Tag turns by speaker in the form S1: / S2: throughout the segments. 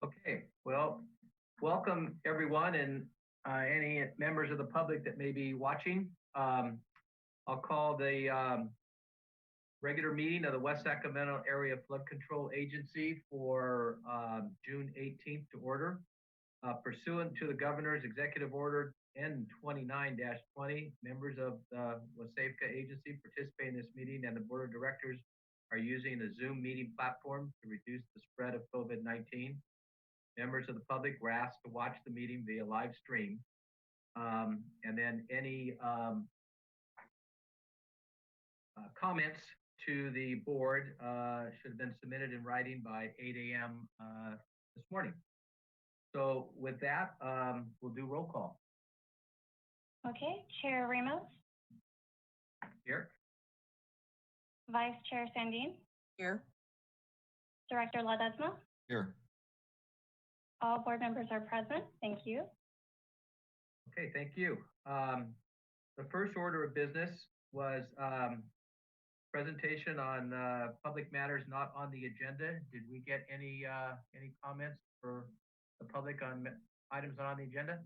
S1: Okay, well, welcome everyone and any members of the public that may be watching. I'll call the regular meeting of the West Sacramento Area Flood Control Agency for June 18th to order. Pursuant to the Governor's Executive Order N29-20, members of the WSAFCA agency participating in this meeting and the Board of Directors are using a Zoom meeting platform to reduce the spread of COVID-19. Members of the public were asked to watch the meeting via live stream. And then any comments to the board should have been submitted in writing by 8 a.m. This morning. So with that, we'll do roll call.
S2: Okay, Chair Ramos.
S1: Here.
S2: Vice Chair Sandine.
S3: Here.
S2: Director Ledesma.
S4: Here.
S2: All board members are present. Thank you.
S1: Okay, thank you. The first order of business was presentation on public matters not on the agenda. Did we get any comments for the public on items not on the agenda?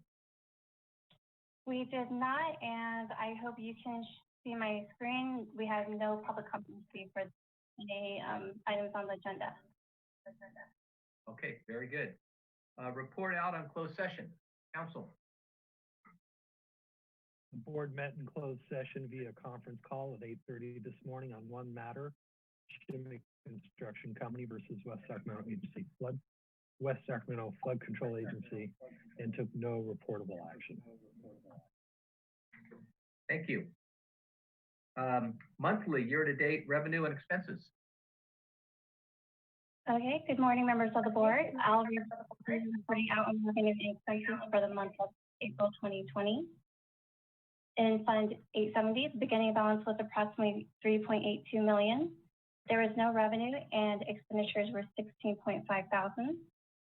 S2: We did not, and I hope you can see my screen. We have no public comments for any items on the agenda.
S1: Okay, very good. Report out on closed session. Council.
S5: The board met in closed session via conference call at 8:30 this morning on one matter, Chicory Construction Company versus West Sacramento Flood Control Agency, and took no reportable action.
S1: Thank you. Monthly year-to-date revenue and expenses.
S2: Okay, good morning, members of the board. I'll be reporting out on revenue and expenses for the month of April 2020. In Fund 870, the beginning balance was approximately $3.82 million. There was no revenue and expenditures were $16.5 thousand.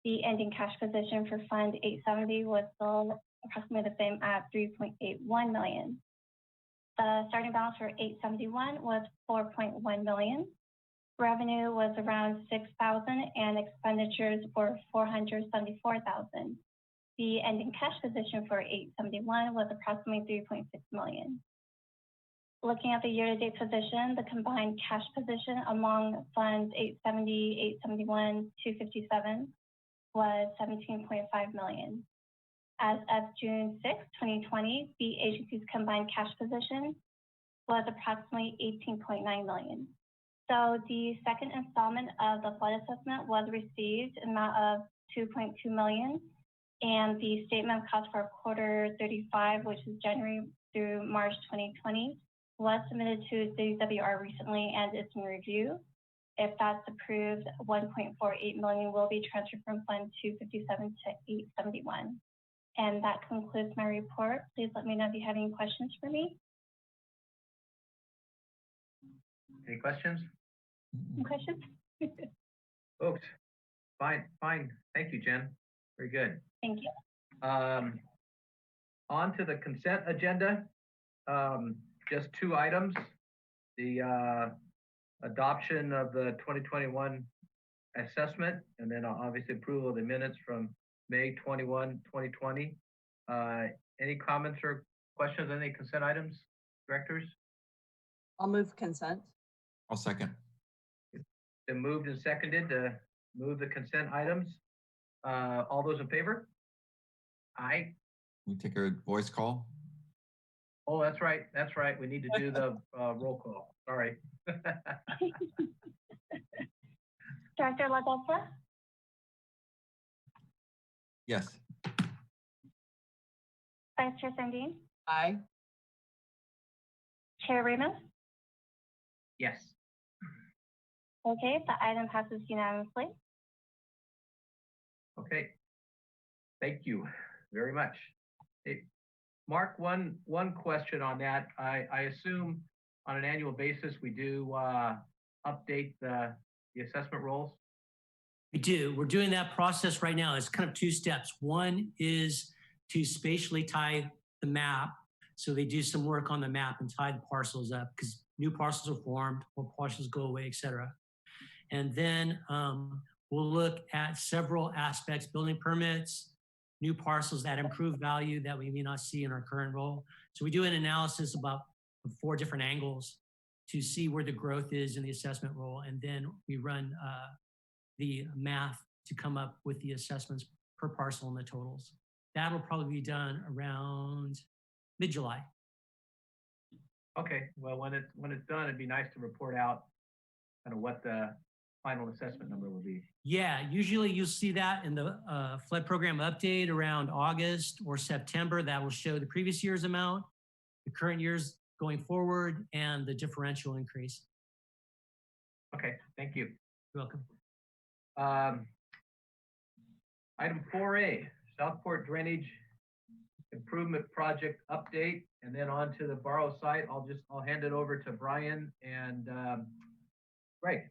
S2: The ending cash position for Fund 870 was still approximately the same at $3.81 million. The starting balance for 871 was $4.1 million. Revenue was around $6,000 and expenditures were $474,000. The ending cash position for 871 was approximately $3.6 million. Looking at the year-to-date position, the combined cash position among funds 870, 871, 257 was $17.5 million. As of June 6, 2020, the agency's combined cash position was approximately $18.9 million. So the second installment of the flood assessment was received in amount of $2.2 million. And the statement of cost for quarter 35, which is January through March 2020, was submitted to the WR recently and is in review. If that's approved, $1.48 million will be transferred from Fund 257 to 871. And that concludes my report. Please let me know if you have any questions for me.
S1: Any questions?
S2: Any questions?
S1: Folks, fine. Thank you, Jen. Very good.
S2: Thank you.
S1: On to the consent agenda. Just two items. The adoption of the 2021 assessment, and then obviously approval of the minutes from May 21, 2020. Any comments or questions on any consent items, directors?
S3: I'll move consent.
S4: I'll second.
S1: It's been moved and seconded to move the consent items. All those in favor? Aye.
S4: We take a voice call.
S1: Oh, that's right. That's right. We need to do the roll call. Sorry.
S2: Director Ledesma?
S4: Yes.
S2: Vice Chair Sandine?
S3: Aye.
S2: Chair Ramos?
S1: Yes.
S2: Okay, the item passes unanimously.
S1: Okay. Thank you very much. Hey, Mark, one question on that. I assume on an annual basis we do update the assessment rolls?
S6: We do. We're doing that process right now. It's kind of two steps. One is to spatially tie the map. So they do some work on the map and tie the parcels up because new parcels are formed, or parcels go away, et cetera. And then We'll look at several aspects, building permits, new parcels that improve value that we may not see in our current role. So we do an analysis about 4 different angles to see where the growth is in the assessment role. And then we run the math to come up with the assessments per parcel and the totals. That'll probably be done around mid-July.
S1: Okay, well, when it's done, it'd be nice to report out kind of what the final assessment number will be.
S6: Yeah, usually you'll see that in the flood program update around August or September. That will show the previous year's amount, the current year's going forward, and the differential increase.
S1: Okay, thank you.
S6: You're welcome.
S1: Item 4A, Southport Drainage Improvement Project Update, and then on to the Barrow site. I'll hand it over to Brian and Greg.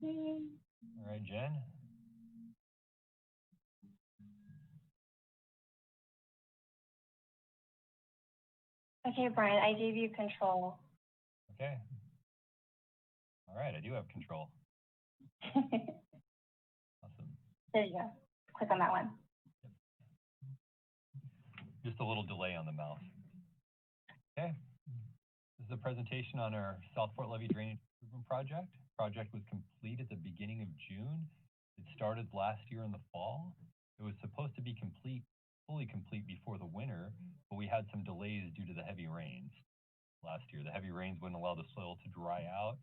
S7: All right, Jen.
S2: Okay, Brian, I gave you control.
S7: Okay. All right, I do have control. Awesome.
S2: There you go. Click on that one.
S7: Just a little delay on the mouse. Okay. This is a presentation on our Southport Levee Drainage Improvement Project. Project was complete at the beginning of June. It started last year in the fall. It was supposed to be fully complete before the winter, but we had some delays due to the heavy rains last year. The heavy rains wouldn't allow the soil to dry out,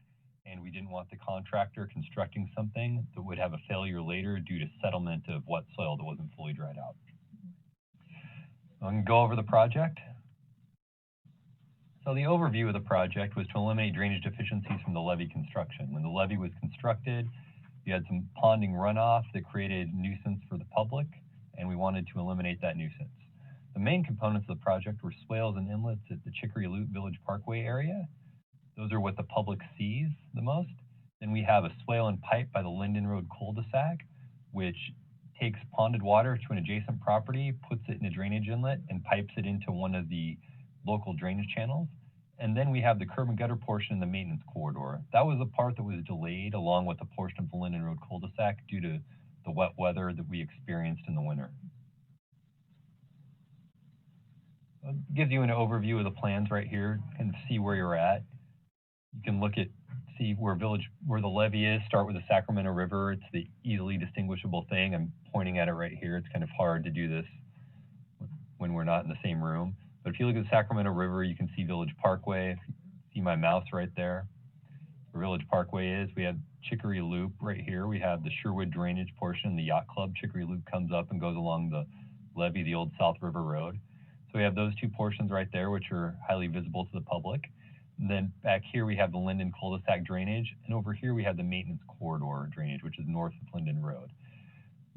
S7: and we didn't want the contractor constructing something that would have a failure later due to settlement of wet soil that wasn't fully dried out. I'm going to go over the project. So the overview of the project was to eliminate drainage deficiencies from the levee construction. When the levee was constructed, you had some ponding runoff that created nuisance for the public, and we wanted to eliminate that nuisance. The main components of the project were swales and inlets at the Chicory Loop Village Parkway area. Those are what the public sees the most. Then we have a swale and pipe by the Linden Road Cul-de-sac, which takes ponded water to an adjacent property, puts it in a drainage inlet, and pipes it into one of the local drainage channels. And then we have the curb and gutter portion in the maintenance corridor. That was the part that was delayed along with the portion of the Linden Road cul-de-sac due to the wet weather that we experienced in the winter. It gives you an overview of the plans right here and see where you're at. You can look at, see where the levee is, start with the Sacramento River. It's the easily distinguishable thing. I'm pointing at it right here. It's kind of hard to do this when we're not in the same room. But if you look at the Sacramento River, you can see Village Parkway. If you see my mouse right there, where Village Parkway is. We have Chicory Loop right here. We have the Sherwood drainage portion, the yacht club. Chicory Loop comes up and goes along the levee, the old South River Road. So we have those two portions right there, which are highly visible to the public. And then back here, we have the Linden cul-de-sac drainage. And over here, we have the maintenance corridor drainage, which is north of Linden Road.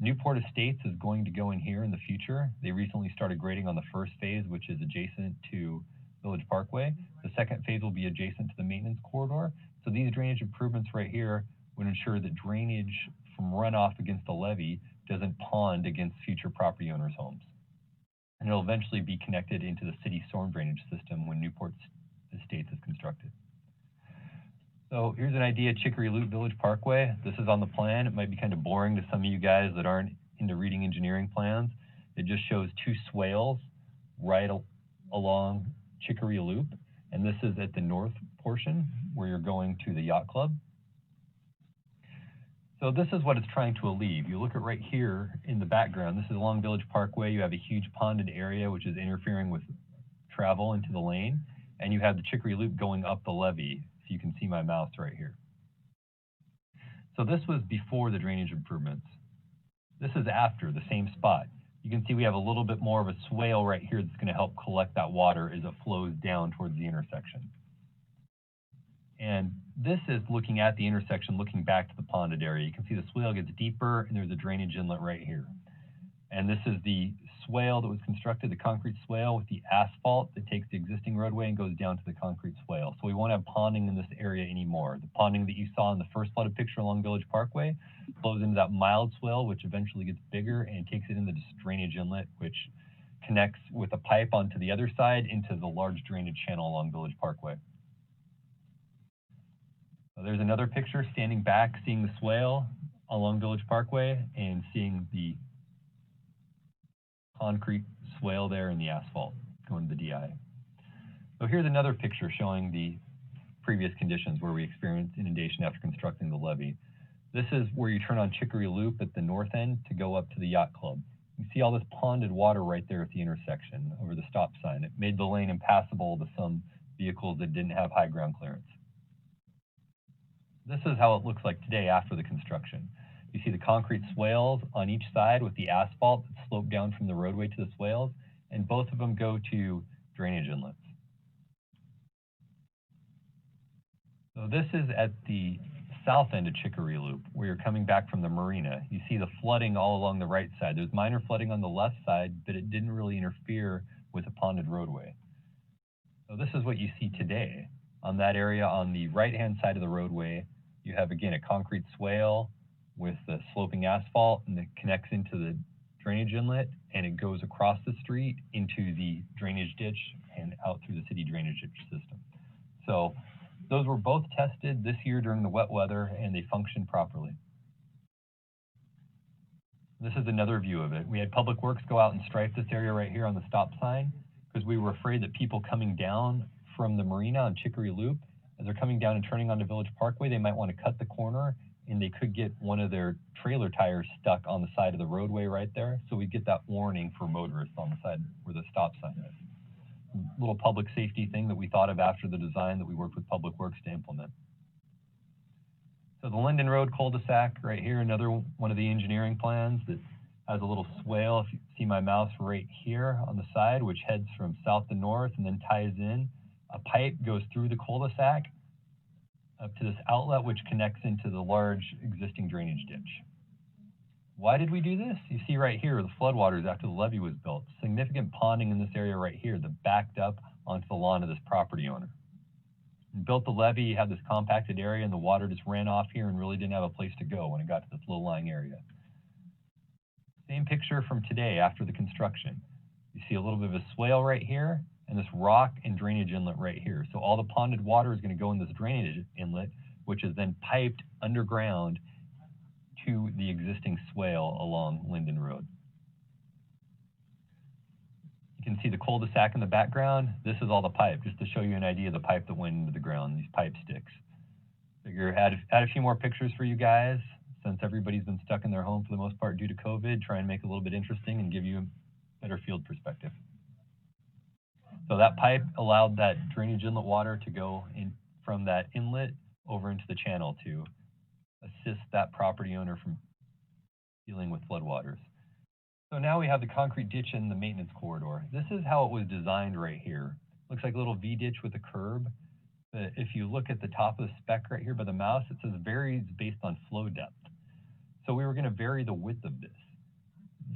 S7: Newport Estates is going to go in here in the future. They recently started grading on the first phase, which is adjacent to Village Parkway. The second phase will be adjacent to the maintenance corridor. So these drainage improvements right here would ensure that drainage from runoff against the levee doesn't pond against future property owners' homes. And it'll eventually be connected into the city storm drainage system when Newport Estates is constructed. So here's an idea of Chicory Loop Village Parkway. This is on the plan. It might be kind of boring to some of you guys that aren't into reading engineering plans. It just shows two swales right along Chicory Loop. And this is at the north portion where you're going to the yacht club. So this is what it's trying to alleviate. You look at right here in the background, this is along Village Parkway. You have a huge ponded area, which is interfering with travel into the lane. And you have the Chicory Loop going up the levee. So you can see my mouse right here. So this was before the drainage improvements. This is after, the same spot. You can see we have a little bit more of a swale right here that's going to help collect that water as it flows down towards the intersection. And this is looking at the intersection, looking back to the ponded area. You can see the swale gets deeper and there's a drainage inlet right here. And this is the swale that was constructed, the concrete swale with the asphalt that takes the existing roadway and goes down to the concrete swale. So we won't have ponding in this area anymore. The ponding that you saw in the first flooded picture along Village Parkway flows into that mild swale, which eventually gets bigger and takes it into this drainage inlet, which connects with a pipe onto the other side into the large drainage channel along Village Parkway. There's another picture standing back, seeing the swale along Village Parkway and seeing the concrete swale there in the asphalt going to the DI. So here's another picture showing the previous conditions where we experienced inundation after constructing the levee. This is where you turn on Chicory Loop at the north end to go up to the yacht club. You see all this ponded water right there at the intersection over the stop sign. It made the lane impassable to some vehicles that didn't have high ground clearance. This is how it looks like today after the construction. You see the concrete swales on each side with the asphalt that slope down from the roadway to the swales, and both of them go to drainage inlets. So this is at the south end of Chicory Loop, where you're coming back from the marina. You see the flooding all along the right side. There's minor flooding on the left side, but it didn't really interfere with a ponded roadway. So this is what you see today. On that area on the right-hand side of the roadway, you have, again, a concrete swale with the sloping asphalt, and it connects into the drainage inlet, and it goes across the street into the drainage ditch and out through the city drainage ditch system. So those were both tested this year during the wet weather, and they functioned properly. This is another view of it. We had Public Works go out and stripe this area right here on the stop sign because we were afraid that people coming down from the marina on Chicory Loop, as they're coming down and turning onto Village Parkway, they might want to cut the corner and they could get one of their trailer tires stuck on the side of the roadway right there. So we get that warning for motorists on the side where the stop sign is. Little public safety thing that we thought of after the design that we worked with Public Works to implement. So the Linden Road cul-de-sac right here, another one of the engineering plans that has a little swale. If you see my mouse right here on the side, which heads from south to north and then ties in. A pipe goes through the cul-de-sac up to this outlet, which connects into the large existing drainage ditch. Why did we do this? You see right here, the floodwaters after the levee was built. Significant ponding in this area right here that backed up onto the lawn of this property owner. And built the levee, you had this compacted area, and the water just ran off here and really didn't have a place to go when it got to this low-lying area. Same picture from today after the construction. You see a little bit of a swale right here, and this rock and drainage inlet right here. So all the ponded water is going to go in this drainage inlet, which is then piped underground to the existing swale along Linden Road. You can see the cul-de-sac in the background. This is all the pipe, just to show you an idea of the pipe that went into the ground, these pipe sticks. Figure add a few more pictures for you guys, since everybody's been stuck in their home for the most part due to COVID, try and make it a little bit interesting and give you a better field perspective. So that pipe allowed that drainage inlet water to go in from that inlet over into the channel to assist that property owner from dealing with floodwaters. So now we have the concrete ditch in the maintenance corridor. This is how it was designed right here. Looks like a little V-ditch with a curb. But if you look at the top of the spec right here by the mouse, it says varies based on flow depth. So we were going to vary the width of this.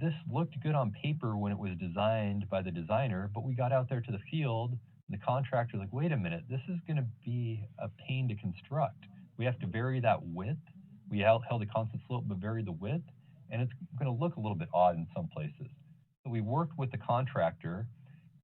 S7: This looked good on paper when it was designed by the designer, but we got out there to the field and the contractor was like, wait a minute, this is going to be a pain to construct. We have to vary that width. We held a constant slope, but vary the width, and it's going to look a little bit odd in some places. So we worked with the contractor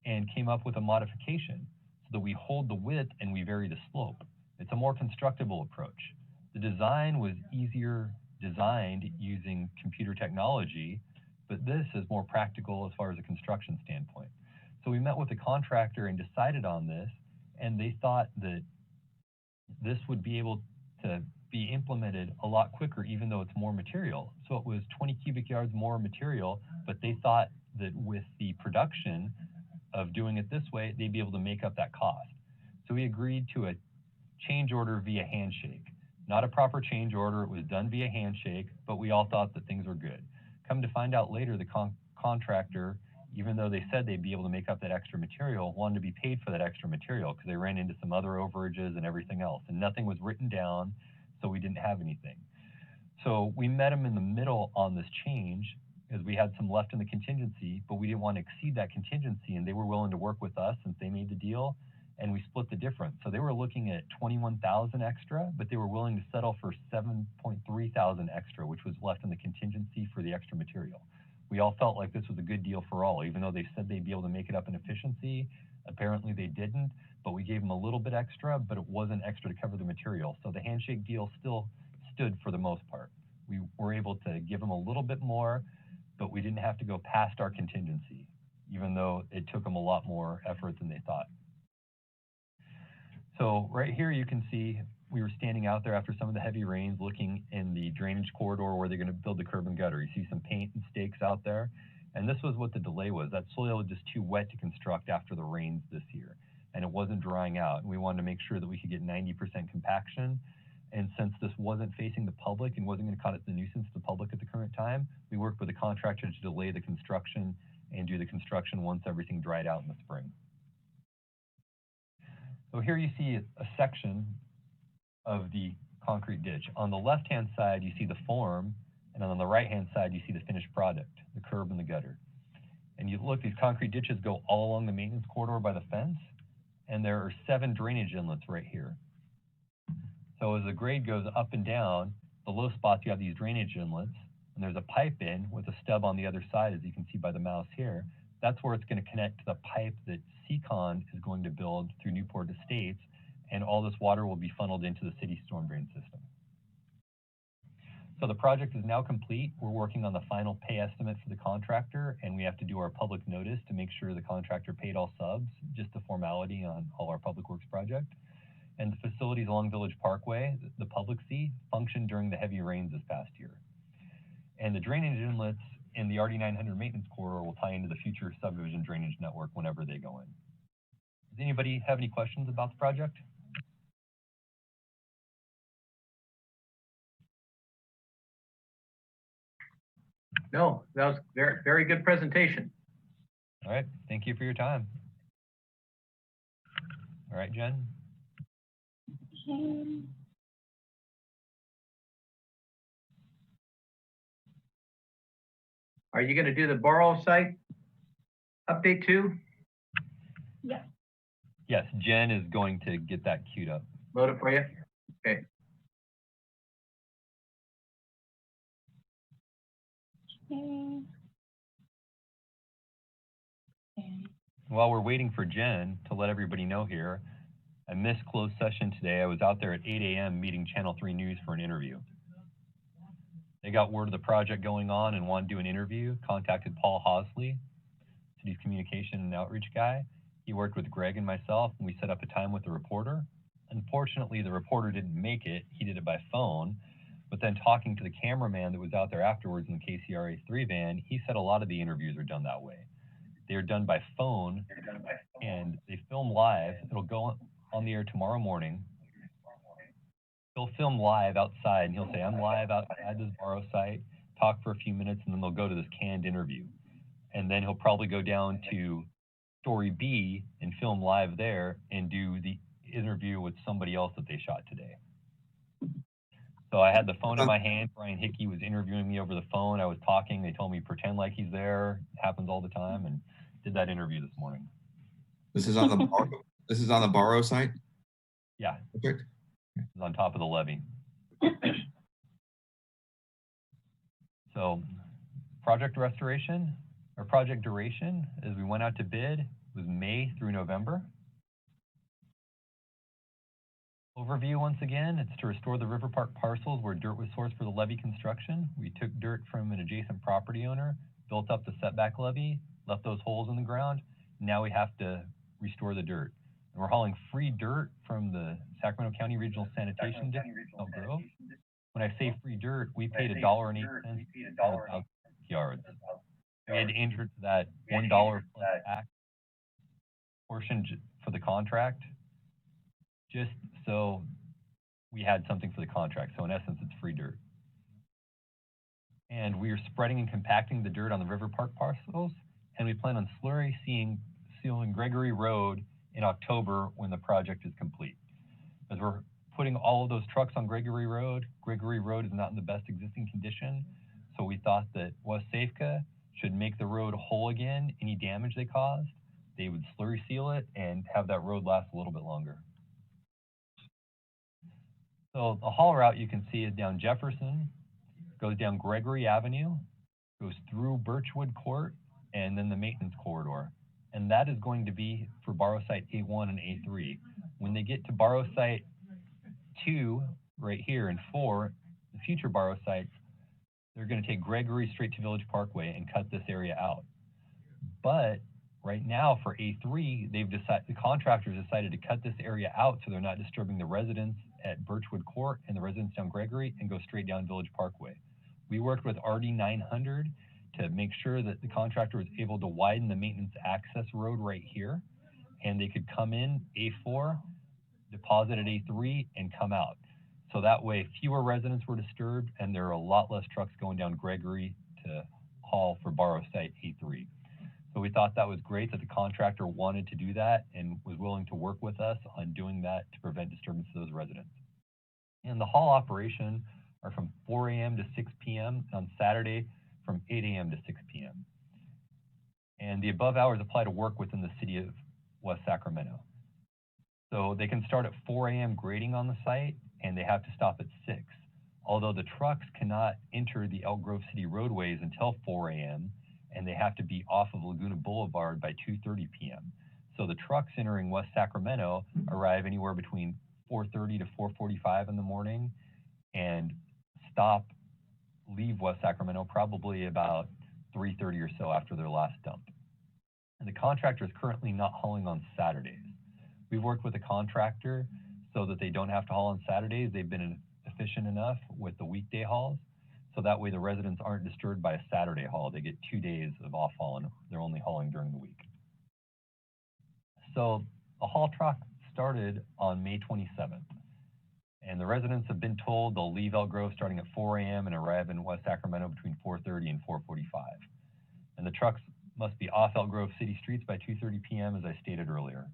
S7: and came up with a modification so that we hold the width and we vary the slope. It's a more constructible approach. The design was easier designed using computer technology, but this is more practical as far as a construction standpoint. So we met with the contractor and decided on this, and they thought that this would be able to be implemented a lot quicker, even though it's more material. So it was 20 cubic yards more material, but they thought that with the production of doing it this way, they'd be able to make up that cost. So we agreed to a change order via handshake. Not a proper change order, it was done via handshake, but we all thought that things were good. Come to find out later, the contractor, even though they said they'd be able to make up that extra material, wanted to be paid for that extra material because they ran into some other overages and everything else, and nothing was written down, so we didn't have anything. So we met them in the middle on this change because we had some left in the contingency, but we didn't want to exceed that contingency, and they were willing to work with us since they made the deal, and we split the difference. So they were looking at $21,000 extra, but they were willing to settle for $7,300 extra, which was left in the contingency for the extra material. We all felt like this was a good deal for all, even though they said they'd be able to make it up in efficiency. Apparently they didn't, but we gave them a little bit extra, but it wasn't extra to cover the material. So the handshake deal still stood for the most part. We were able to give them a little bit more, but we didn't have to go past our contingency, even though it took them a lot more effort than they thought. So right here you can see we were standing out there after some of the heavy rains looking in the drainage corridor where they're going to build the curb and gutter. You see some paint and stakes out there. And this was what the delay was. That soil was just too wet to construct after the rains this year. And it wasn't drying out. And we wanted to make sure that we could get 90% compaction. And since this wasn't facing the public and wasn't going to cause a nuisance to the public at the current time, we worked with the contractor to delay the construction and do the construction once everything dried out in the spring. So here you see a section of the concrete ditch. On the left-hand side, you see the form, and on the right-hand side, you see the finished product, the curb and the gutter. And you look, these concrete ditches go all along the maintenance corridor by the fence, and there are 7 drainage inlets right here. So as the grade goes up and down, the low spots, you have these drainage inlets, and there's a pipe in with a stub on the other side, as you can see by the mouse here. That's where it's going to connect to the pipe that Seacon is going to build through Newport Estates, and all this water will be funneled into the city storm drain system. So the project is now complete. We're working on the final pay estimate for the contractor, and we have to do our public notice to make sure the contractor paid all subs, just a formality on all our public works project. And the facilities along Village Parkway, the public see, functioned during the heavy rains this past year. And the drainage inlets in the RD 900 maintenance corridor will tie into the future subdivision drainage network whenever they go in. Does anybody have any questions about the project?
S1: No, that was very, very good presentation.
S7: All right, thank you for your time. All right, Jen.
S2: Okay.
S1: Are you going to do the Borough site update too?
S2: Yes.
S7: Yes, Jen is going to get that queued up.
S1: Load it for you? Okay.
S2: Okay.
S7: While we're waiting for Jen, to let everybody know here, I missed closed session today. I was out there at 8 a.m. meeting Channel 3 News for an interview. They got word of the project going on and wanted to do an interview, contacted Paul Hosley, city's communication and outreach guy. He worked with Greg and myself, and we set up a time with the reporter. Unfortunately, the reporter didn't make it. He did it by phone. But then talking to the cameraman that was out there afterwards in the KCRA3 van, he said a lot of the interviews are done that way. They are done by phone, and they film live. It'll go on the air tomorrow morning. He'll film live outside, and he'll say, I'm live outside this Borough site, talk for a few minutes, and then they'll go to this canned interview. And then he'll probably go down to Story B and film live there and do the interview with somebody else that they shot today. So I had the phone in my hand. Brian Hickey was interviewing me over the phone. I was talking. They told me pretend like he's there. It happens all the time, and did that interview this morning.
S4: This is on the this is on the Borough site?
S7: Yeah.
S4: Perfect.
S7: It's on top of the levee. So project restoration or project duration, as we went out to bid, was May through November. Overview once again, it's to restore the River Park parcels where dirt was sourced for the levee construction. We took dirt from an adjacent property owner, built up the setback levee, left those holes in the ground. Now we have to restore the dirt. And we're hauling free dirt from the Sacramento County Regional Sanitation District, Elk Grove. When I say free dirt, we paid $1.08 per yards. We had to enter to that $1 plus tax portion for the contract, just so we had something for the contract. So in essence, it's free dirt. And we are spreading and compacting the dirt on the River Park parcels, and we plan on slurry sealing Gregory Road in October when the project is complete. As we're putting all of those trucks on Gregory Road is not in the best existing condition. So we thought that WSAFCA should make the road whole again. Any damage they caused, they would slurry seal it and have that road last a little bit longer. So the haul route you can see is down Jefferson, goes down Gregory Avenue, goes through Birchwood Court, and then the maintenance corridor. and that is going to be for borrow site A1 and A3. When they get to borrow site 2 right here and 4, the future borrow sites, they're going to take Gregory straight to Village Parkway and cut this area out. But right now for A3, the contractors decided to cut this area out so they're not disturbing the residents at Birchwood Court and the residents down Gregory and go straight down Village Parkway. We worked with RD 900 to make sure that the contractor was able to widen the maintenance access road right here, and they could come in A4, deposit at A3, and come out. So that way fewer residents were disturbed and there are a lot less trucks going down Gregory to haul for borrow site A3. So we thought that was great that the contractor wanted to do that and was willing to work with us on doing that to prevent disturbance to those residents. And the haul operation are from 4 a.m. to 6 p.m. on Saturday from 8 a.m. to 6 p.m. And the above hours apply to work within the city of West Sacramento. So they can start at 4 a.m. grading on the site and they have to stop at 6. Although the trucks cannot enter the Elk Grove City roadways until 4 a.m. and they have to be off of Laguna Boulevard by 2:30 p.m. So the trucks entering West Sacramento arrive anywhere between 4:30 to 4:45 in the morning and leave West Sacramento probably about 3:30 or so after their last dump. And the contractor is currently not hauling on Saturdays. We've worked with a contractor so that they don't have to haul on Saturdays. They've been efficient enough with the weekday hauls, so that way the residents aren't disturbed by a Saturday haul. They get 2 days of off haul and they're only hauling during the week. So the haul truck started on May 27th. And the residents have been told they'll leave Elk Grove starting at 4 a.m. and arrive in West Sacramento between 4:30 and 4:45. And the trucks must be off Elk Grove city streets by 2:30 p.m. as I stated earlier.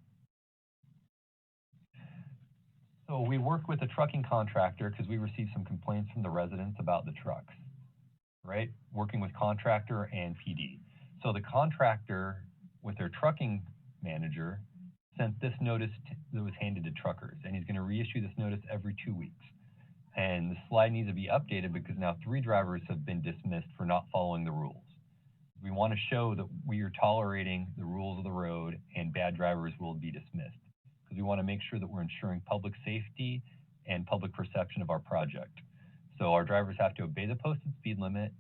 S7: So we worked with a trucking contractor because we received some complaints from the residents about the trucks, right? Working with contractor and PD. So the contractor with their trucking manager sent this notice that was handed to truckers, and he's going to reissue this notice every 2 weeks. And the slide needs to be updated because now 3 drivers have been dismissed for not following the rules. We want to show that we are tolerating the rules of the road and bad drivers will be dismissed because we want to make sure that we're ensuring public safety and public perception of our project. So our drivers have to obey the posted speed limit,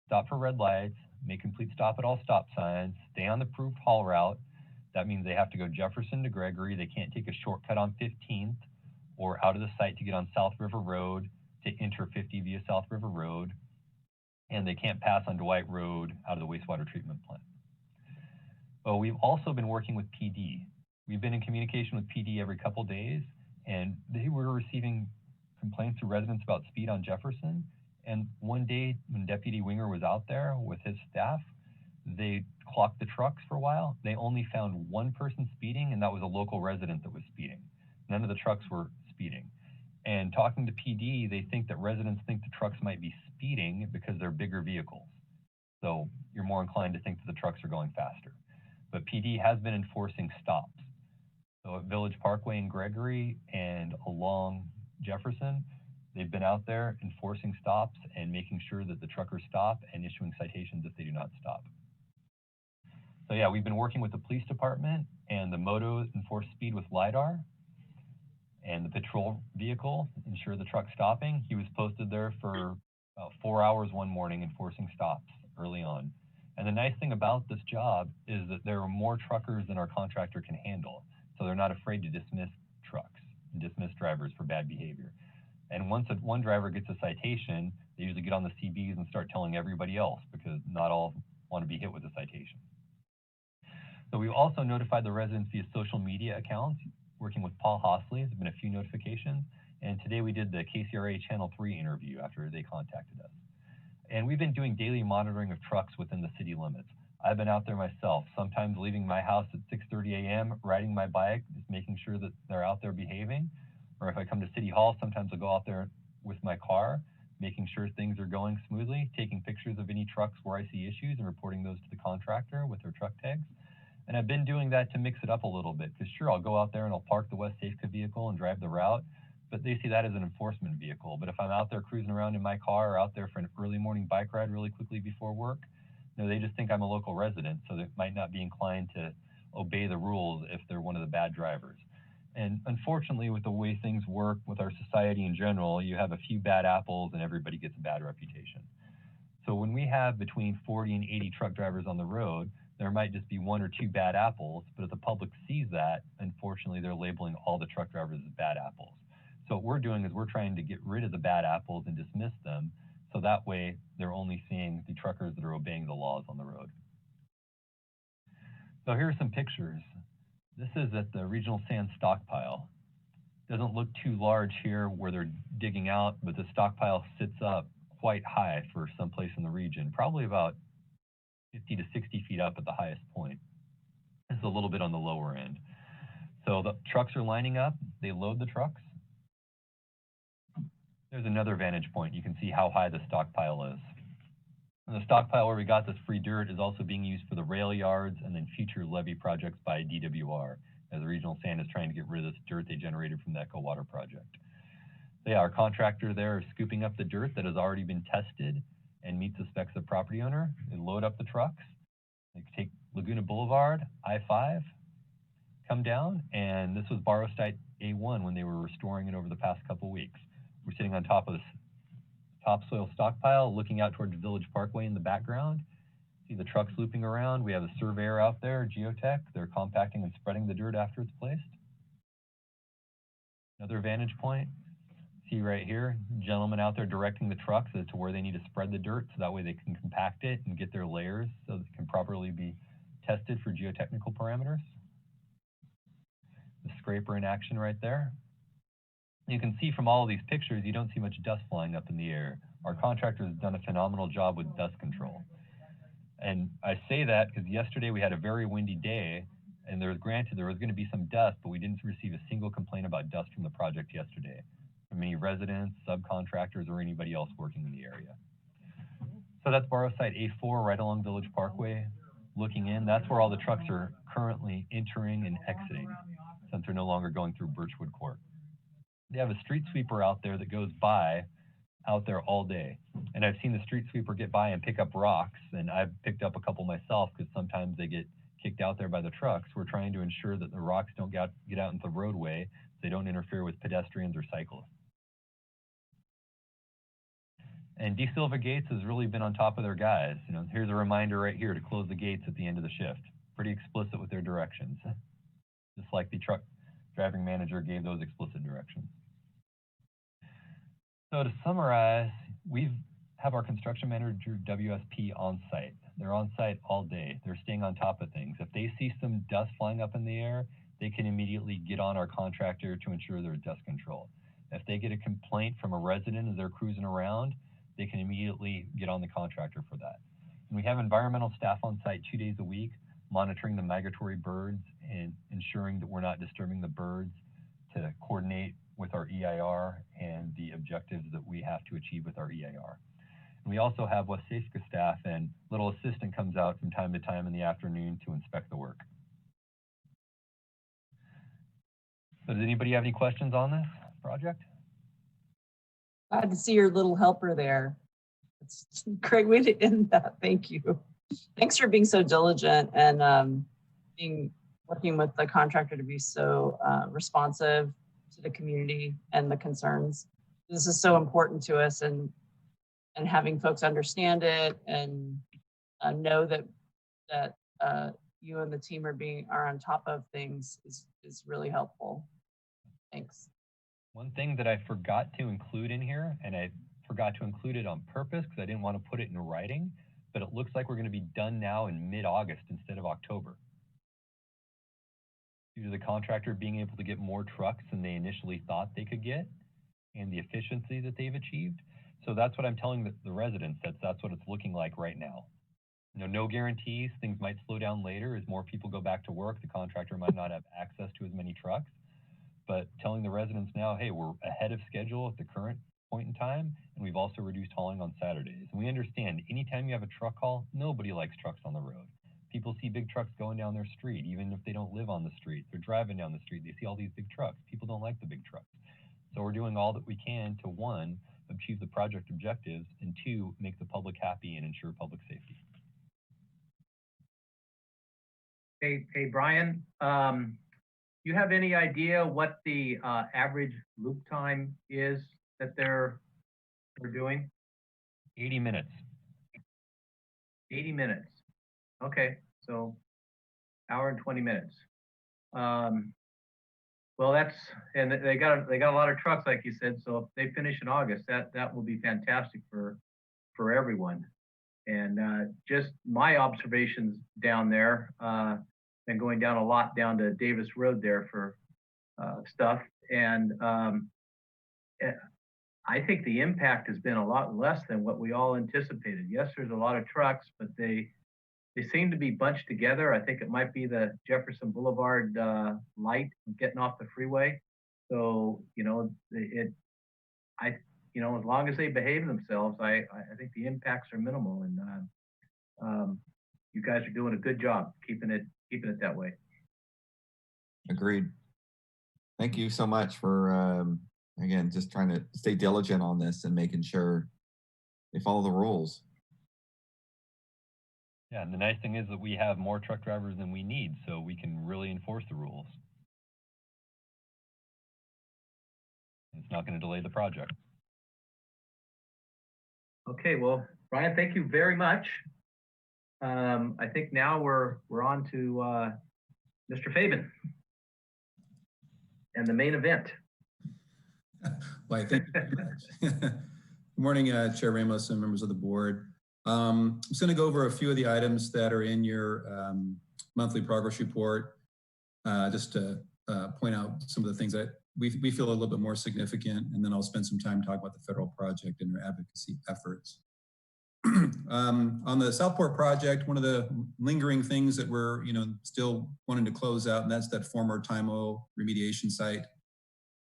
S7: stop for red lights, make complete stop at all stop signs, stay on the approved haul route. That means they have to go Jefferson to Gregory. They can't take a shortcut on 15th or out of the site to get on South River Road to enter 50 via South River Road. And they can't pass on Dwight Road out of the wastewater treatment plant. But we've also been working with PD. We've been in communication with PD every couple days, and they were receiving complaints from residents about speed on Jefferson. And one day when Deputy Winger was out there with his staff, they clocked the trucks for a while. They only found one person speeding, and that was a local resident that was speeding. None of the trucks were speeding. And talking to PD, they think that residents think the trucks might be speeding because they're bigger vehicles. So you're more inclined to think that the trucks are going faster. But PD has been enforcing stops. So at Village Parkway in Gregory and along Jefferson, they've been out there enforcing stops and making sure that the truckers stop and issuing citations if they do not stop. So yeah, we've been working with the police department and the moto enforce speed with LiDAR and the patrol vehicle ensure the truck stopping. He was posted there for about 4 hours one morning enforcing stops early on. And the nice thing about this job is that there are more truckers than our contractor can handle. So they're not afraid to dismiss trucks and dismiss drivers for bad behavior. And once one driver gets a citation, they usually get on the CBs and start telling everybody else because not all want to be hit with a citation. So we've also notified the residents via social media accounts, working with Paul Hosley. There's been a few notifications. And today we did the KCRA Channel 3 interview after they contacted us. And we've been doing daily monitoring of trucks within the city limits. I've been out there myself, sometimes leaving my house at 6:30 a.m., riding my bike, just making sure that they're out there behaving. Or if I come to City Hall, sometimes I'll go out there with my car, making sure things are going smoothly, taking pictures of any trucks where I see issues and reporting those to the contractor with their truck tags. And I've been doing that to mix it up a little bit, because sure, I'll go out there and I'll park the WSAFCA vehicle and drive the route, but they see that as an enforcement vehicle. But if I'm out there cruising around in my car or out there for an early morning bike ride really quickly before work, they just think I'm a local resident, so they might not be inclined to obey the rules if they're one of the bad drivers. And unfortunately, with the way things work with our society in general, you have a few bad apples and everybody gets a bad reputation. So when we have between 40 and 80 truck drivers on the road, there might just be 1 or 2 bad apples, but if the public sees that, unfortunately, they're labeling all the truck drivers as bad apples. So what we're doing is we're trying to get rid of the bad apples and dismiss them, so that way they're only seeing the truckers that are obeying the laws on the road. So here are some pictures. This is at the regional sand stockpile. Doesn't look too large here where they're digging out, but the stockpile sits up quite high for someplace in the region, probably about 50 to 60 feet up at the highest point. This is a little bit on the lower end. So the trucks are lining up, they load the trucks. There's another vantage point. You can see how high the stockpile is. And the stockpile where we got this free dirt is also being used for the rail yards and then future levee projects by DWR, as the regional sand is trying to get rid of this dirt they generated from the Echo Water project. So yeah, our contractor there is scooping up the dirt that has already been tested and meets the specs of property owner. They load up the trucks. They take Laguna Boulevard, I-5, come down, and this was borrow site A1 when they were restoring it over the past couple weeks. We're sitting on top of this topsoil stockpile, looking out towards Village Parkway in the background. See the trucks looping around. We have a surveyor out there, geotech. They're compacting and spreading the dirt after it's placed. Another vantage point. See right here, gentlemen out there directing the trucks as to where they need to spread the dirt so that way they can compact it and get their layers so that it can properly be tested for geotechnical parameters. The scraper in action right there. You can see from all of these pictures, you don't see much dust flying up in the air. Our contractor has done a phenomenal job with dust control. And I say that because yesterday we had a very windy day, and there was going to be some dust, but we didn't receive a single complaint about dust from the project yesterday, from any residents, subcontractors, or anybody else working in the area. So that's borrow site A4 right along Village Parkway. Looking in, that's where all the trucks are currently entering and exiting, since they're no longer going through Birchwood Court. They have a street sweeper out there that goes by out there all day. And I've seen the street sweeper get by and pick up rocks, and I've picked up a couple myself because sometimes they get kicked out there by the trucks. We're trying to ensure that the rocks don't get out into the roadway, so they don't interfere with pedestrians or cyclists. And De Silva Gates has really been on top of their guys. You know, here's a reminder right here to close the gates at the end of the shift. Pretty explicit with their directions, just like the truck driving manager gave those explicit directions. So to summarize, we have our construction manager WSP on site. They're on site all day. They're staying on top of things. If they see some dust flying up in the air, they can immediately get on our contractor to ensure there's dust control. If they get a complaint from a resident as they're cruising around, they can immediately get on the contractor for that. And we have environmental staff on site 2 days a week, monitoring the migratory birds and ensuring that we're not disturbing the birds, to coordinate with our EIR and the objectives that we have to achieve with our EIR. And we also have WSAFCA staff, and little assistant comes out from time to time in the afternoon to inspect the work. So does anybody have any questions on this project?
S3: Glad to see your little helper there. It's a great way to end that. Thank you. Thanks for being so diligent and working with the contractor to be so responsive to the community and the concerns. This is so important to us, and having folks understand it and know that you and the team are on top of things is really helpful. Thanks.
S7: One thing that I forgot to include in here, and I forgot to include it on purpose because I didn't want to put it in writing, but it looks like we're going to be done now in mid-August instead of October, due to the contractor being able to get more trucks than they initially thought they could get and the efficiency that they've achieved. So that's what I'm telling the residents, that's what it's looking like right now. You know, no guarantees, things might slow down later as more people go back to work. The contractor might not have access to as many trucks, but telling the residents now, hey, we're ahead of schedule at the current point in time, and we've also reduced hauling on Saturdays. And we understand anytime you have a truck haul, nobody likes trucks on the road. People see big trucks going down their street, even if they don't live on the street. They're driving down the street, they see all these big trucks. People don't like the big trucks. So we're doing all that we can to, one, achieve the project objectives, and two, make the public happy and ensure public safety.
S1: Hey, Brian, you have any idea what the average loop time is that they're doing?
S7: 80 minutes.
S1: 80 minutes. Okay, so hour and 20 minutes. Well, and they got a lot of trucks, like you said. So if they finish in August, that will be fantastic for everyone. And just my observations down there, been going down a lot down to Davis Road there for stuff. And I think the impact has been a lot less than what we all anticipated. Yes, there's a lot of trucks, but they seem to be bunched together. I think it might be the Jefferson Boulevard light getting off the freeway. So, you know, as long as they behave themselves, I think the impacts are minimal. And you guys are doing a good job keeping it that way.
S4: Agreed. Thank you so much for, again, just trying to stay diligent on this and making sure they follow the rules.
S7: Yeah, and the nice thing is that we have more truck drivers than we need, so we can really enforce the rules. It's not going to delay the project.
S1: Okay, well, Brian, thank you very much. I think now we're on to Mr. Fabian and the main event.
S8: Why, thank you very much. Good morning, Chair Ramos and members of the board. I'm just going to go over a few of the items that are in your monthly progress report, just to point out some of the things that we feel a little bit more significant, and then I'll spend some time talking about the federal project and their advocacy efforts. On the Southport project, one of the lingering things that we're still wanting to close out, and that's that former Time Oil remediation site.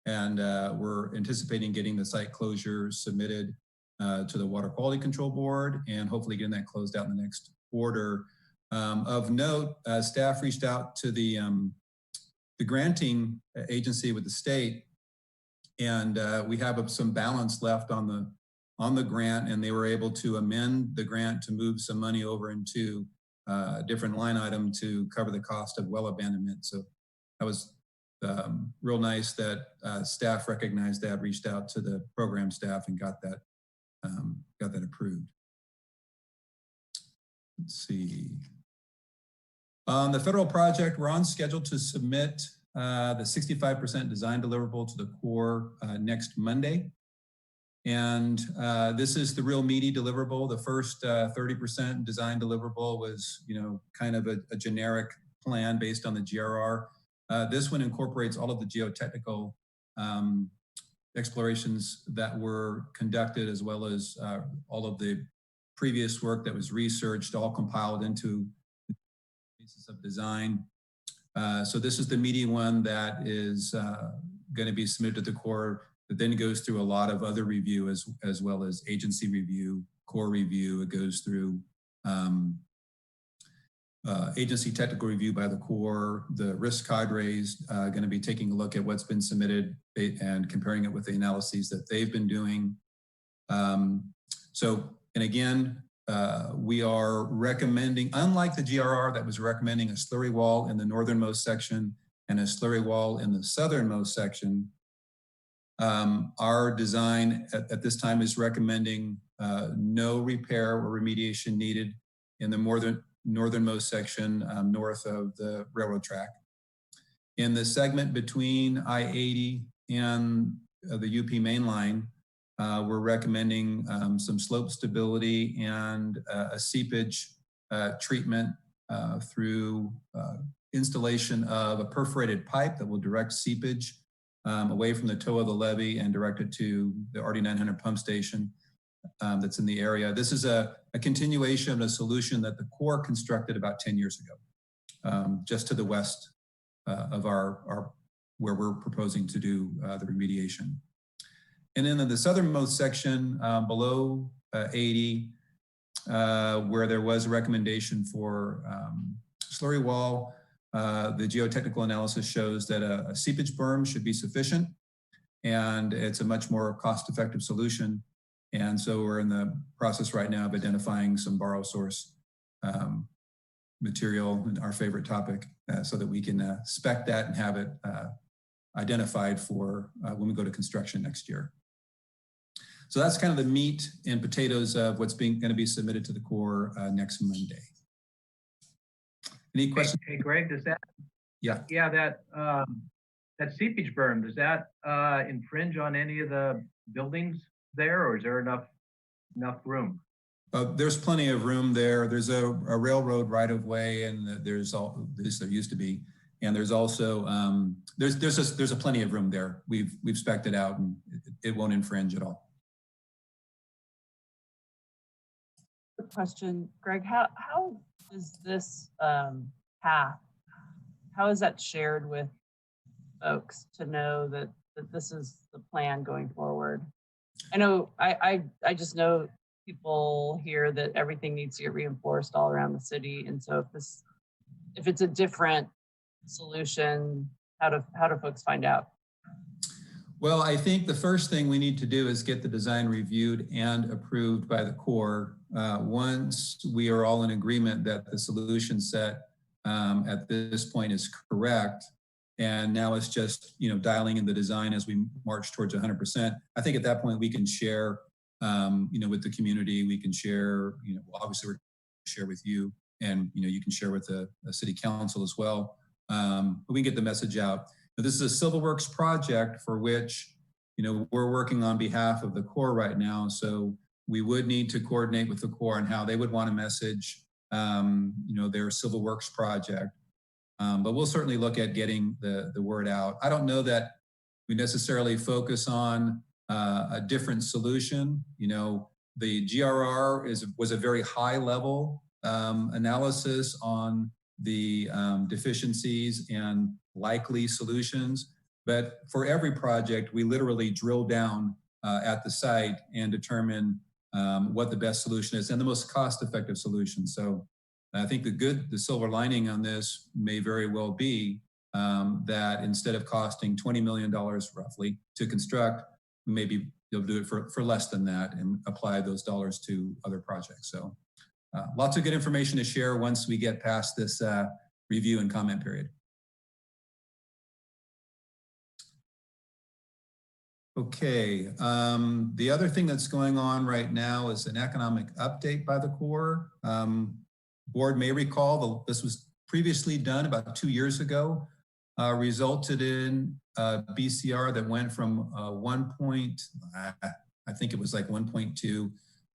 S8: And we're anticipating getting the site closure submitted to the Water Quality Control Board, and hopefully getting that closed out in the next quarter. Of note, staff reached out to the granting agency with the state, and we have some balance left on the grant, and they were able to amend the grant to move some money over into a different line item to cover the cost of well abandonment. So that was real nice that staff recognized that, reached out to the program staff, and got that approved. Let's see. On the federal project, we're on schedule to submit the 65% design deliverable to the Corps next Monday. And this is the real meaty deliverable. The first 30% design deliverable was, kind of a generic plan based on the GRR. This one incorporates all of the geotechnical explorations that were conducted, as well as all of the previous work that was researched, all compiled into pieces of design. So this is the meaty one that is going to be submitted to the Corps, but then it goes through a lot of other review as well as agency review, Corps review. It goes through agency technical review by the Corps. The risk cadres going to be taking a look at what's been submitted and comparing it with the analyses that they've been doing. And again, we are recommending, unlike the GRR that was recommending a slurry wall in the northernmost section and a slurry wall in the southernmost section, our design at this time is recommending no repair or remediation needed in the northernmost section north of the railroad track. In the segment between I-80 and the UP main line, we're recommending some slope stability and a seepage treatment through installation of a perforated pipe that will direct seepage away from the toe of the levee and direct it to the RD900 pump station that's in the area. This is a continuation of a solution that the Corps constructed about 10 years ago, just to the west of where we're proposing to do the remediation. And then in the southernmost section below 80, where there was a recommendation for slurry wall, the geotechnical analysis shows that a seepage berm should be sufficient, and it's a much more cost-effective solution. And so we're in the process right now of identifying some borrow source material, our favorite topic, so that we can spec that and have it identified for when we go to construction next year. So that's kind of the meat and potatoes of what's going to be submitted to the Corps next Monday. Any questions?
S1: Hey, Greg, does that?
S8: Yeah.
S1: Yeah, that seepage berm, does that infringe on any of the buildings there, or is there enough room?
S8: There's plenty of room there. There's a railroad right of way, and there's all this there used to be, and there's also there's a plenty of room there. We've spec'd it out, and it won't infringe at all.
S3: Good question, Greg. How is this path? How is that shared with folks to know that this is the plan going forward? I know I just know people here that everything needs to get reinforced all around the city, and so if it's a different solution, how do folks find out?
S8: Well, I think the first thing we need to do is get the design reviewed and approved by the Corps. Once we are all in agreement that the solution set at this point is correct, and now it's just dialing in the design as we march towards 100%. I think at that point we can share, with the community. We can share, obviously we're share with you, and you can share with the city council as well. But we can get the message out. But this is a Civil Works project for which we're working on behalf of the Corps right now. So we would need to coordinate with the Corps on how they would want to message, their Civil Works project. But we'll certainly look at getting the word out. I don't know that we necessarily focus on a different solution. The GRR was a very high level analysis on the deficiencies and likely solutions. But for every project, we literally drill down at the site and determine what the best solution is and the most cost-effective solution. So I think the silver lining on this may very well be that instead of costing $20 million roughly to construct, maybe you'll do it for less than that and apply those dollars to other projects. So lots of good information to share once we get past this review and comment period. Okay, the other thing that's going on right now is an economic update by the Corps. Board may recall this was previously done about 2 years ago, resulted in a BCR that went from I think it was like 1.2,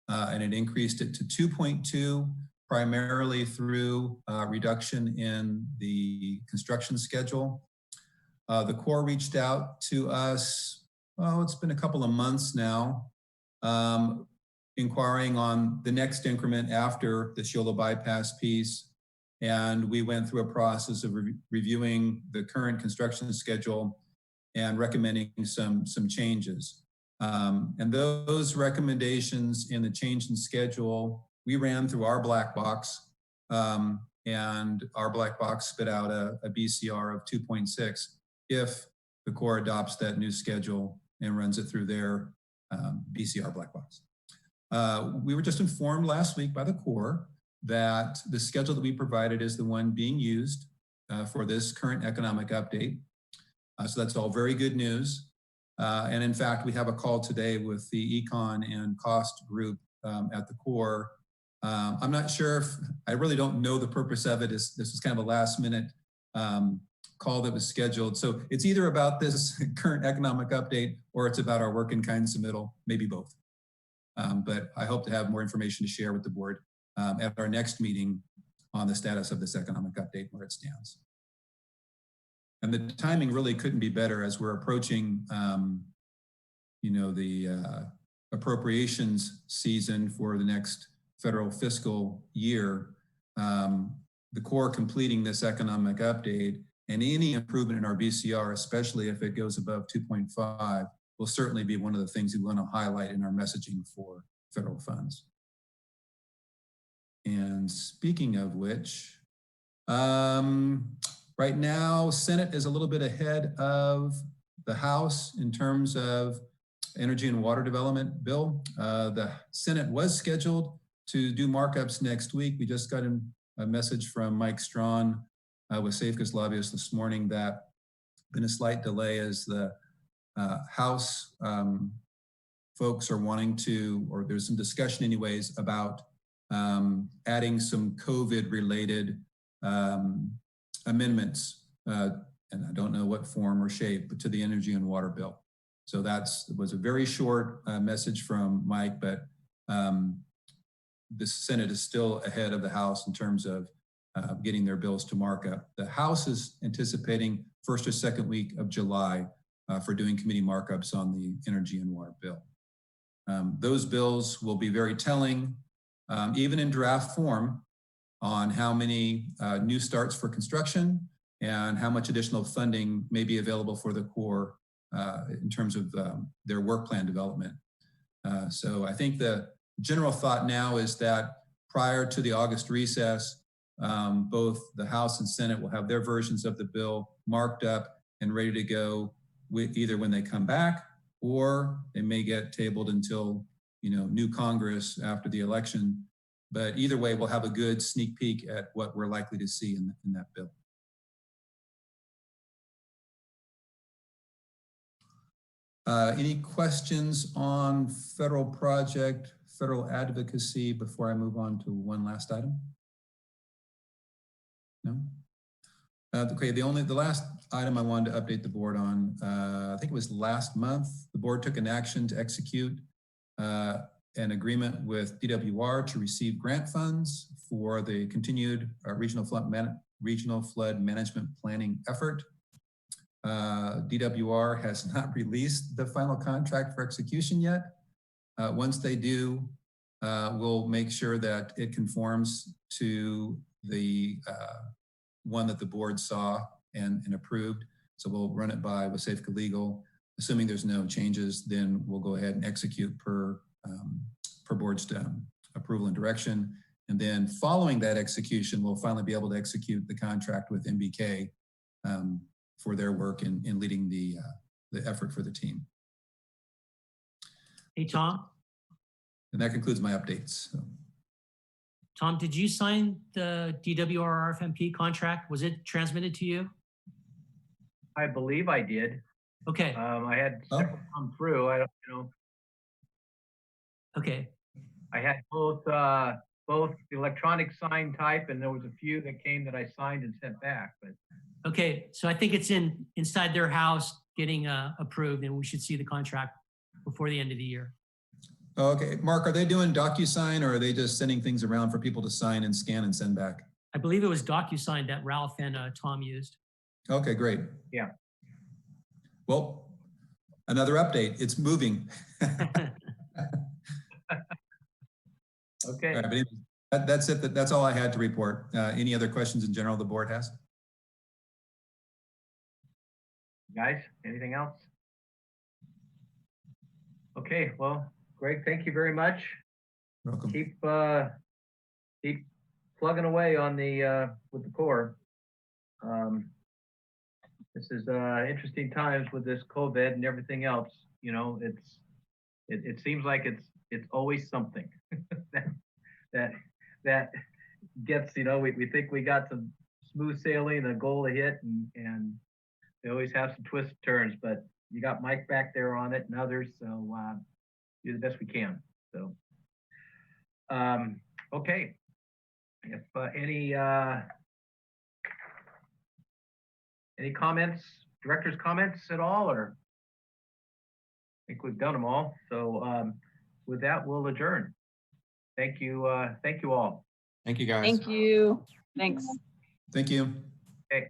S8: and it increased it to 2.2, primarily through reduction in the construction schedule. The Corps reached out to us, it's been a couple of months now, inquiring on the next increment after the Shola bypass piece. And we went through a process of reviewing the current construction schedule and recommending some changes. And those recommendations in the change in schedule, we ran through our black box, and our black box spit out a BCR of 2.6 if the Corps adopts that new schedule and runs it through their BCR black box. We were just informed last week by the Corps that the schedule that we provided is the one being used for this current economic update. So that's all very good news. And in fact, we have a call today with the econ and cost group at the Corps. I'm not sure I really don't know the purpose of it. This was kind of a last minute call that was scheduled. So it's either about this current economic update or it's about our work in kind submittal, maybe both. But I hope to have more information to share with the board at our next meeting on the status of this economic update, where it stands. And the timing really couldn't be better as we're approaching, the appropriations season for the next federal fiscal year. The Corps completing this economic update and any improvement in our BCR, especially if it goes above 2.5, will certainly be one of the things we want to highlight in our messaging for federal funds. And speaking of which, right now, Senate is a little bit ahead of the House in terms of energy and water development bill. The Senate was scheduled to do markups next week. We just got a message from Mike Strawn with WSAFCA's lobbyist this morning that been a slight delay as the House folks are wanting to, or there's some discussion anyways, about adding some COVID-related amendments, and I don't know what form or shape, but to the energy and water bill. So was a very short message from Mike, but the Senate is still ahead of the House in terms of getting their bills to markup. The House is anticipating first or second week of July for doing committee markups on the energy and water bill. Those bills will be very telling, even in draft form, on how many new starts for construction and how much additional funding may be available for the Corps in terms of their work plan development. So I think the general thought now is that prior to the August recess, both the House and Senate will have their versions of the bill marked up and ready to go either when they come back, or they may get tabled until new Congress after the election. But either way, we'll have a good sneak peek at what we're likely to see in that bill. Any questions on federal project, federal advocacy before I move on to one last item? No? Okay, the last item I wanted to update the board on, I think it was last month, the board took an action to execute an agreement with DWR to receive grant funds for the continued regional flood management planning effort. DWR has not released the final contract for execution yet. Once they do, we'll make sure that it conforms to the one that the board saw and approved. So we'll run it by WSAFCA Legal. Assuming there's no changes, then we'll go ahead and execute per board's approval and direction. And then following that execution, we'll finally be able to execute the contract with MBK for their work in leading the effort for the team.
S6: Hey, Tom.
S8: And that concludes my updates. So.
S6: Tom, did you sign the DWR RFMP contract? Was it transmitted to you?
S1: I believe I did.
S6: Okay.
S1: I had several come through. I don't know.
S6: Okay.
S1: I had both the electronic sign type, and there was a few that came that I signed and sent back. But
S6: okay, so I think it's inside their house getting approved, and we should see the contract before the end of the year.
S8: Okay, Mark, are they doing DocuSign, or are they just sending things around for people to sign and scan and send back?
S6: I believe it was DocuSign that Ralph and Tom used. Okay,
S8: great.
S1: Yeah.
S8: Well, another update. It's moving.
S1: Okay.
S8: All right, but that's it. That's all I had to report. Any other questions in general the board has?
S1: Guys, anything else? Okay, well, Greg, thank you very much.
S8: You're welcome.
S1: Keep plugging away on the with the Corps. This is interesting times with this COVID and everything else. It seems like it's always something that gets, we think we got some smooth sailing, a goal to hit, and they always have some twists and turns, but you got Mike back there on it and others, so do the best we can. So, okay. If any comments, director's comments at all, or I think we've done them all. So with that, we'll adjourn. Thank you all.
S4: Thank you, guys.
S3: Thank you. Thanks.
S8: Thank you.
S1: Okay.